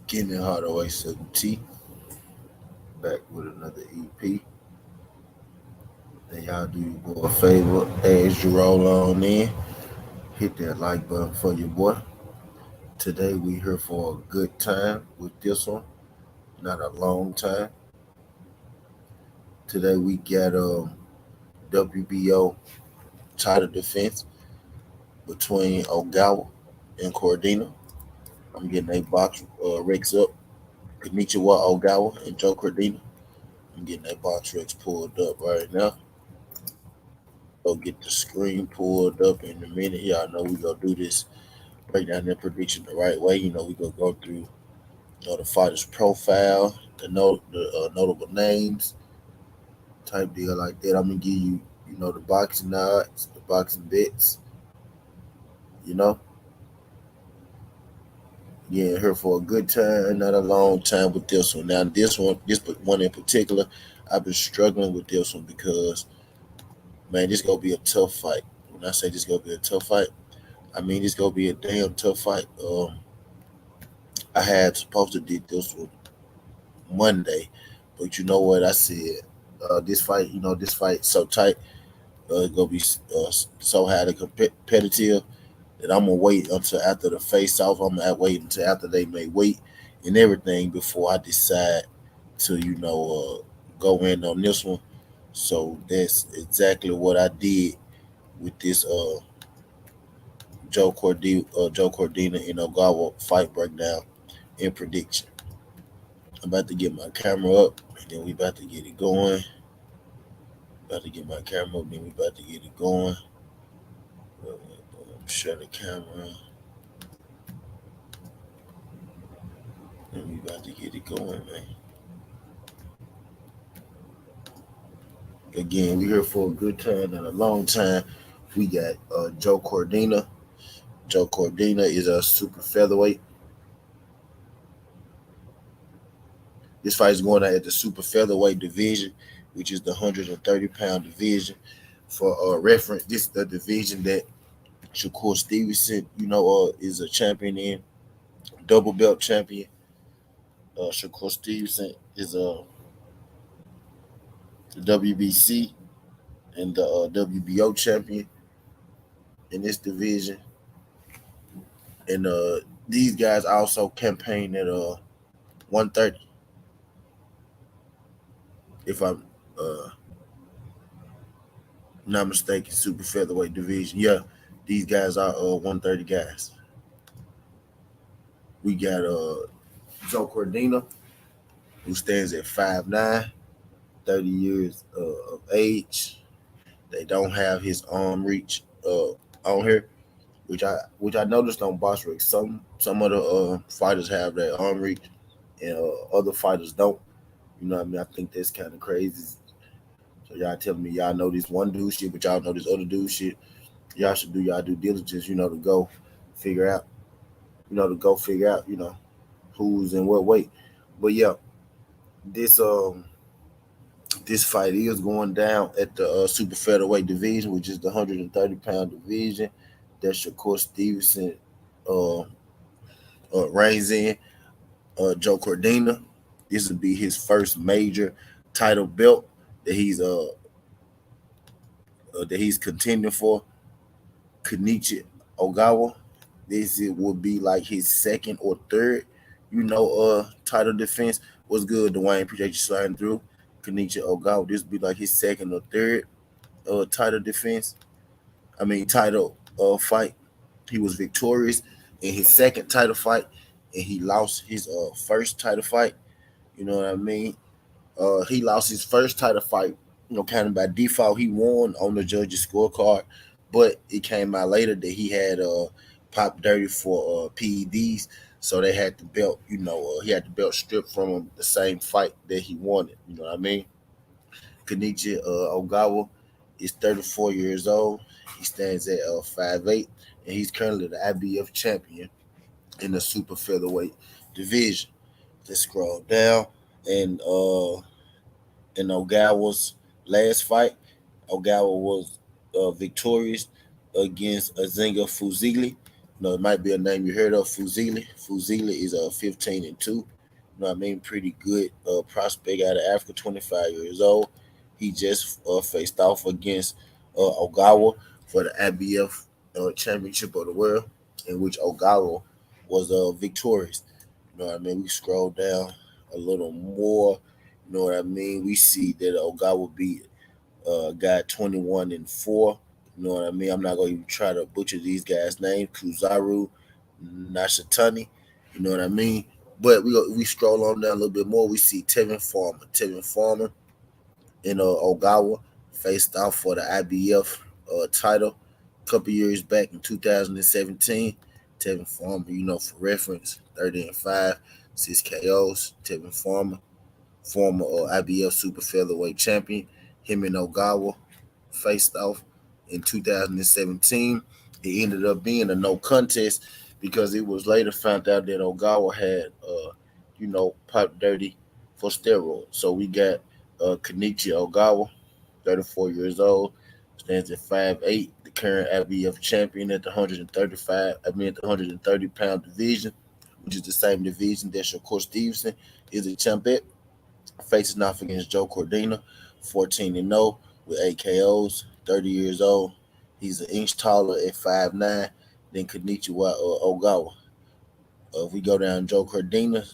Getting it hard away 7T. Back with another EP. And y'all do your boy a favor. As you roll on in, hit that like button for your boy. Today we here for a good time with this one. Not a long time. Today we got WBO title defense between Ogawa and Cordina. I'm getting a box Rex up. Kenichi Ogawa and Joe Cordina. I'm getting that box Rex pulled up right now. Go get the screen pulled up in a minute. Y'all know we gonna do this, break down their prediction the right way. We gonna go through the fighter's profile, the notable names, type deal like that. I'm gonna give you the boxing odds, the boxing bets. You know, yeah, here for a good time, not a long time with this one. Now this one in particular, I've been struggling with this one because man, this gonna be a tough fight. When I say this gonna be a tough fight, I mean this gonna be a damn tough fight. I had supposed to did this one Monday, but you know what I said? This fight, this fight so tight, gonna be so highly competitive that I'm gonna wait until after the face off. I'm gonna wait until after they may wait and everything before I decide to go in on this one. So that's exactly what I did with this Joe Cordina and Ogawa fight breakdown and prediction. I'm about to get my camera up, and then we about to get it going. About to get my camera up, then we about to get it going. Shut the camera, and we about to get it going, man. Again, we here for a good time and a long time. We got Joe Cordina. Joe Cordina is a super featherweight. This fight is going out at the super featherweight division, which is the 130-pound division. For reference, this is the division that Shakur Stevenson, is a champion in, double belt champion. Shakur Stevenson is the WBC and the WBO champion in this division. And these guys also campaign at 130. If I'm not mistaken, super featherweight division. Yeah, these guys are 130 guys. We got Joe Cordina, who stands at 5'9", 30 years of age. They don't have his arm reach on here, which I noticed on Boss Rick. Some of the fighters have that arm reach, and other fighters don't. You know what I mean? I think that's kind of crazy. So y'all telling me y'all know this one dude shit, but y'all know this other dude shit. Y'all should do y'all due diligence, to go figure out, who's in what weight. But yeah, this this fight is going down at the super featherweight division, which is the 130-pound division that Shakur Stevenson uh, reigns in. Joe Cordina, this would be his first major title belt that he's contending for. Kenichi Ogawa, this it would be like his second or third, title defense. What's good, Dwayne? Appreciate you sliding through. Kenichi Ogawa, this would be like his second or third title defense. I mean title fight. He was victorious in his second title fight, and he lost his first title fight. You know what I mean? He lost his first title fight, kind of by default. He won on the judges' scorecard, but it came out later that he had popped dirty for PEDs, so they had the belt. He had the belt stripped from him the same fight that he wanted. You know what I mean? Kenichi Ogawa is 34 years old. He stands at 5'8", and he's currently the IBF champion in the super featherweight division. Let's scroll down, and in Ogawa's last fight, Ogawa was victorious against Azinga Fuzili It might be a name you heard of, Fuzili. Fuzili is 15-2. What I mean? Pretty good prospect out of Africa, 25 years old. He just faced off against Ogawa for the IBF Championship of the World, in which Ogawa was victorious. What I mean? We scroll down a little more. What I mean? We see that Ogawa beat guy 21-4. What I mean? I'm not going to even try to butcher these guys' names. Kuzaru Nashatani. What I mean? But we scroll on down a little bit more. We see Tevin Farmer. Tevin Farmer in Ogawa faced off for the IBF title a couple years back in 2017. Tevin Farmer, for reference, 30-5, 6 KOs. Tevin Farmer, former IBF super featherweight champion. Him and Ogawa faced off in 2017. It ended up being a no contest because it was later found out that Ogawa had, popped dirty for steroids. So we got Kenichi Ogawa, 34 years old, stands at 5'8", the current IBF champion at the 130-pound division, which is the same division that Shakur Stevenson is a champ at. Facing off against Joe Cordina, 14-0 with 8 KOs, 30 years old. He's an inch taller at 5'9" than Kenichi Ogawa. If we go down Joe Cordina,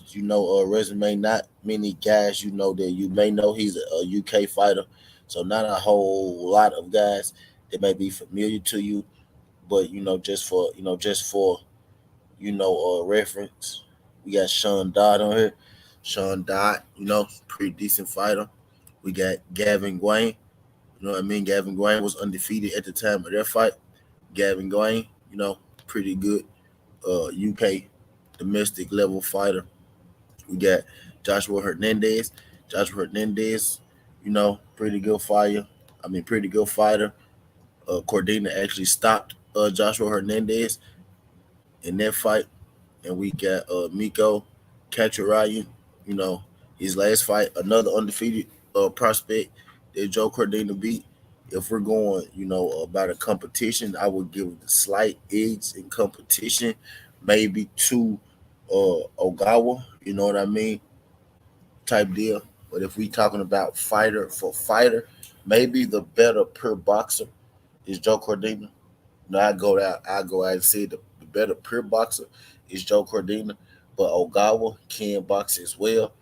resume, not many guys that you may know. He's a UK fighter, so not a whole lot of guys that may be familiar to you. But just for reference, we got Sean Dodd on here. Sean Dodd, pretty decent fighter. We got Gavin Gwayne. You know what I mean? Gavin Gwayne was undefeated at the time of their fight. Gavin Gwayne, pretty good UK domestic level fighter. We got Joshua Hernandez. Joshua Hernandez, pretty good fighter. Pretty good fighter. Cordina actually stopped Joshua Hernandez in that fight. And we got Miko Kacharayan, his last fight, another undefeated prospect that Joe Cordina beat. If we're going, about a competition, I would give the slight edge in competition, maybe to Ogawa, you know what I mean, type deal. But if we talking about fighter for fighter, maybe the better pure boxer is Joe Cordina. No, I go out and say the better pure boxer is Joe Cordina, but Ogawa can box as well.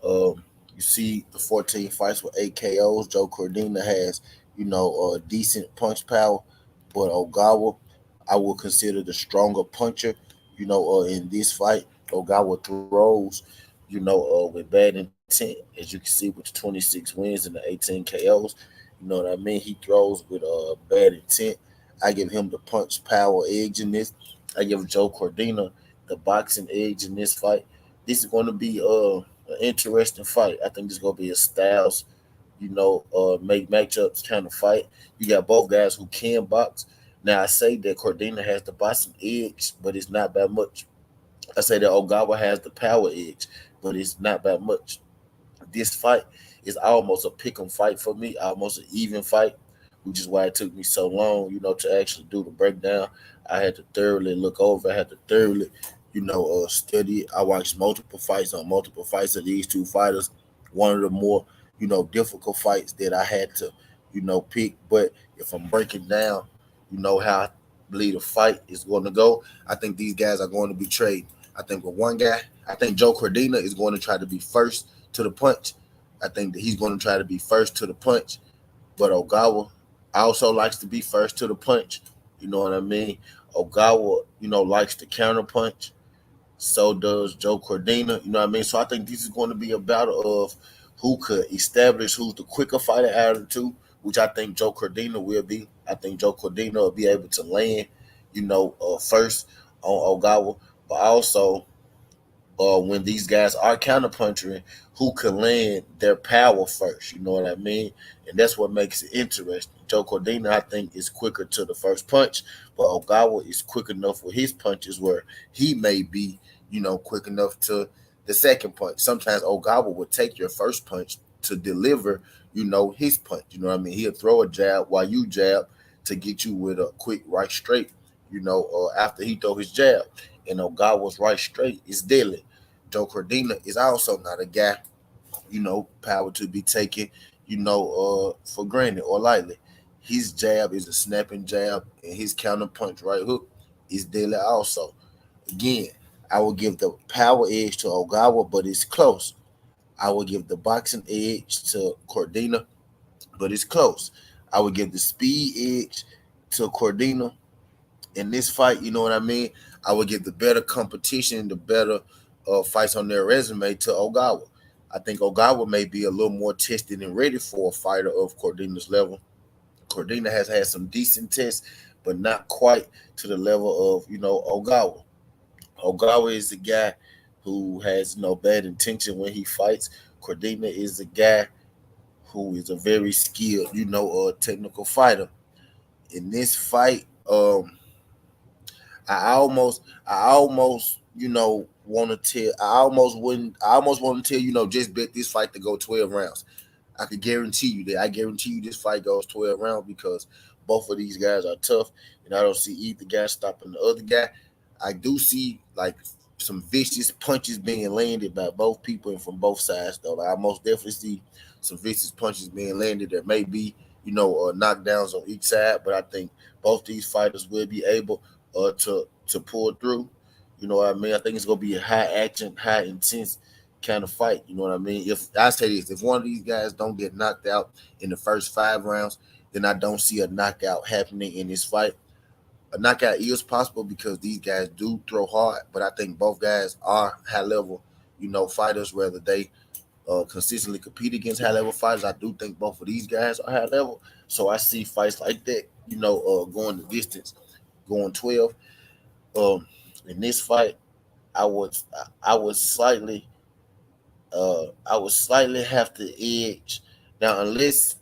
You see the 14 fights with 8 KOs. Joe Cordina has, a decent punch power, but Ogawa, I will consider the stronger puncher. In this fight, Ogawa throws, with bad intent, as you can see with the 26 wins and the 18 KOs. You know what I mean? He throws with bad intent. I give him the punch power edge in this. I give Joe Cordina the boxing edge in this fight. This is going to be an interesting fight. I think this is going to be a styles, make matchups kind of fight. You got both guys who can box. Now I say that Cordina has the boxing edge, but it's not that much. I say that Ogawa has the power edge, but it's not that much. This fight is almost a pick 'em fight for me, almost an even fight, which is why it took me so long, to actually do the breakdown. I had to thoroughly look over. I had to thoroughly, study it. I watched multiple fights of these two fighters. One of the more, difficult fights that I had to, pick. But if I'm breaking down, how I believe the fight is going to go, I think these guys are going to be trading. I think with one guy, I think Joe Cordina is going to try to be first to the punch. I think that he's going to try to be first to the punch. But Ogawa also likes to be first to the punch. You know what I mean? Ogawa, likes to counter punch. So does Joe Cordina. You know what I mean? So I think this is going to be a battle of who could establish who's the quicker fighter out of the two, which I think Joe Cordina will be. I think Joe Cordina will be able to land, first on Ogawa. But also, when these guys are counterpunching, who can land their power first. You know what I mean? And that's what makes it interesting. Joe Cordina, I think, is quicker to the first punch, but Ogawa is quick enough with his punches where he may be, quick enough to the second punch. Sometimes Ogawa will take your first punch to deliver, his punch. You know what I mean? He'll throw a jab while you jab to get you with a quick right straight. after he throw his jab. And Ogawa's right straight is deadly. Joe Cordina is also not a guy, power to be taken, for granted or lightly. His jab is a snapping jab, and his counter punch right hook is deadly also. Again, I will give the power edge to Ogawa, but it's close. I will give the boxing edge to Cordina, but it's close. I would give the speed edge to Cordina in this fight. You know what I mean? I would give the better competition, the better fights on their resume to Ogawa. I think Ogawa may be a little more tested and ready for a fighter of Cordina's level. Cordina has had some decent tests, but not quite to the level of Ogawa. Ogawa is the guy who has no bad intention when he fights. Cordina is the guy who is a very skilled, technical fighter. In this fight, I almost, want to tell, I almost wouldn't, I almost want to tell, just bet this fight to go 12 rounds. I could guarantee you that. I guarantee you this fight goes 12 rounds because both of these guys are tough, and I don't see either guy stopping the other guy. I do see like some vicious punches being landed by both people and from both sides, though. Like, I most definitely see some vicious punches being landed. There may be, knockdowns on each side, but I think both these fighters will be able to pull through. You know what I mean? I think it's gonna be a high action, high intense kind of fight. You know what I mean? If I say this, if one of these guys don't get knocked out in the first 5 rounds, then I don't see a knockout happening in this fight. A knockout is possible because these guys do throw hard, but I think both guys are high level, fighters. Whether they consistently compete against high level fighters, I do think both of these guys are high level. So I see fights like that, going the distance, going 12. Um, in this fight, I would I would slightly I would slightly have to edge now unless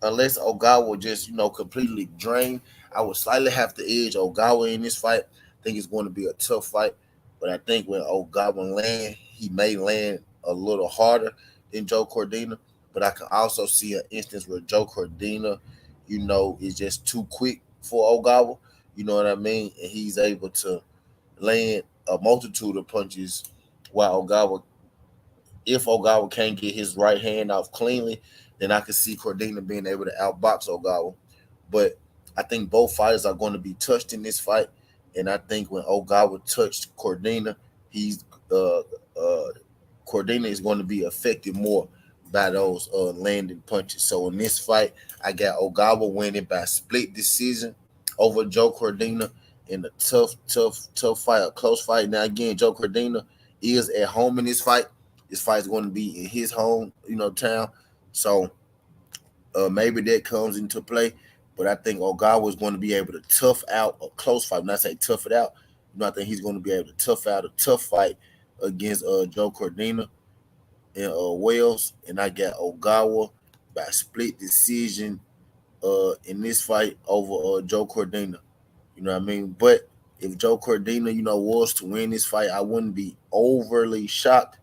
Ogawa just completely drained. I would slightly have to edge Ogawa in this fight. I think it's going to be a tough fight, but I think when Ogawa land, he may land a little harder than Joe Cordina. But I can also see an instance where Joe Cordina, is just too quick for Ogawa. You know what I mean? And he's able to land a multitude of punches while if Ogawa can't get his right hand off cleanly, then I could see Cordina being able to outbox Ogawa. But I think both fighters are going to be touched in this fight, and I think when Ogawa touched Cordina, he's Cordina is going to be affected more by those landing punches. So in this fight, I got Ogawa winning by split decision over Joe Cordina in a tough fight, a close fight. Now again, Joe Cordina is at home in this fight. This fight is going to be in his home, town. So maybe that comes into play. But I think Ogawa is going to be able to tough out a close fight. When I say tough it out, I think he's going to be able to tough out a tough fight against Joe Cordina in Wales. And I got Ogawa by split decision in this fight over Joe Cordina. You know what I mean? But if Joe Cordina, was to win this fight, I wouldn't be overly shocked.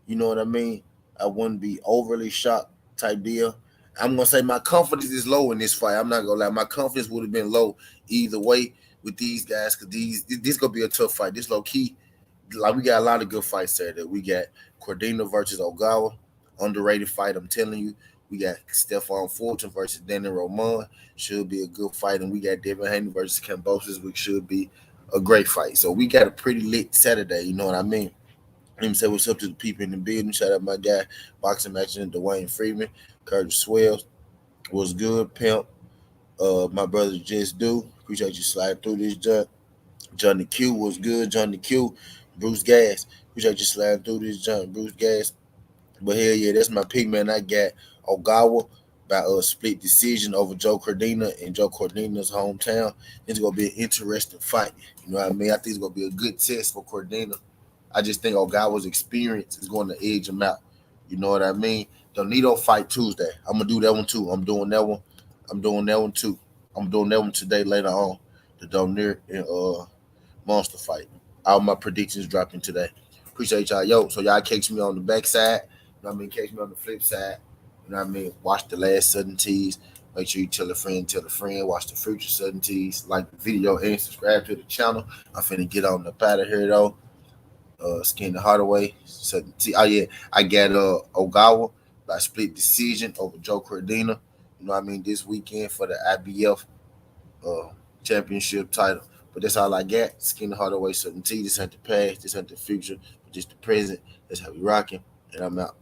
You know what I mean? I wouldn't be overly shocked type deal. I'm gonna say my confidence is low in this fight. I'm not gonna lie. My confidence would have been low either way with these guys because this gonna be a tough fight. This low key, like we got a lot of good fights there. That we got Cordina versus Ogawa, underrated fight. I'm telling you. We got Stephon Fulton versus Danny Roman. Should be a good fight. And we got Devin Haney versus Cambosis, which should be a great fight. So we got a pretty lit Saturday. You know what I mean? Let me say what's up to the people in the building. Shout out my guy, Boxing Action, Dwayne Freeman, Curtis Swells. Was good, pimp. My brother Just Do. Appreciate you sliding through this junk. Johnny Q was good. Johnny Q, Bruce Gas. Appreciate you sliding through this junk, Bruce Gas. But hell yeah, that's my pick, man. I got Ogawa by a split decision over Joe Cordina in Joe Cordina's hometown. It's gonna be an interesting fight. You know what I mean? I think it's gonna be a good test for Cordina. I just think Ogawa's experience is going to edge him out. You know what I mean? Donito fight Tuesday. I'm gonna do that one too. I'm doing that one. I'm doing that one too. I'm doing that one today later on. The Donir and Monster fight. All my predictions dropping today. Appreciate y'all. Yo, so y'all catch me on the backside. You know what I mean? Catch me on the flip side. You know what I mean? Watch the last Sudden Teas. Make sure you tell a friend, watch the future Sudden Teas, like the video and subscribe to the channel. I'm finna get on the out of here though. Skin the Hardaway. Sudden T. Oh yeah, I got Ogawa by split decision over Joe Cordina. You know what I mean, this weekend for the IBF uh, championship title. But that's all I got. Skin the Hardaway Sudden T. This ain't the past, this ain't the future, but just the present. That's how we rocking. And I'm out.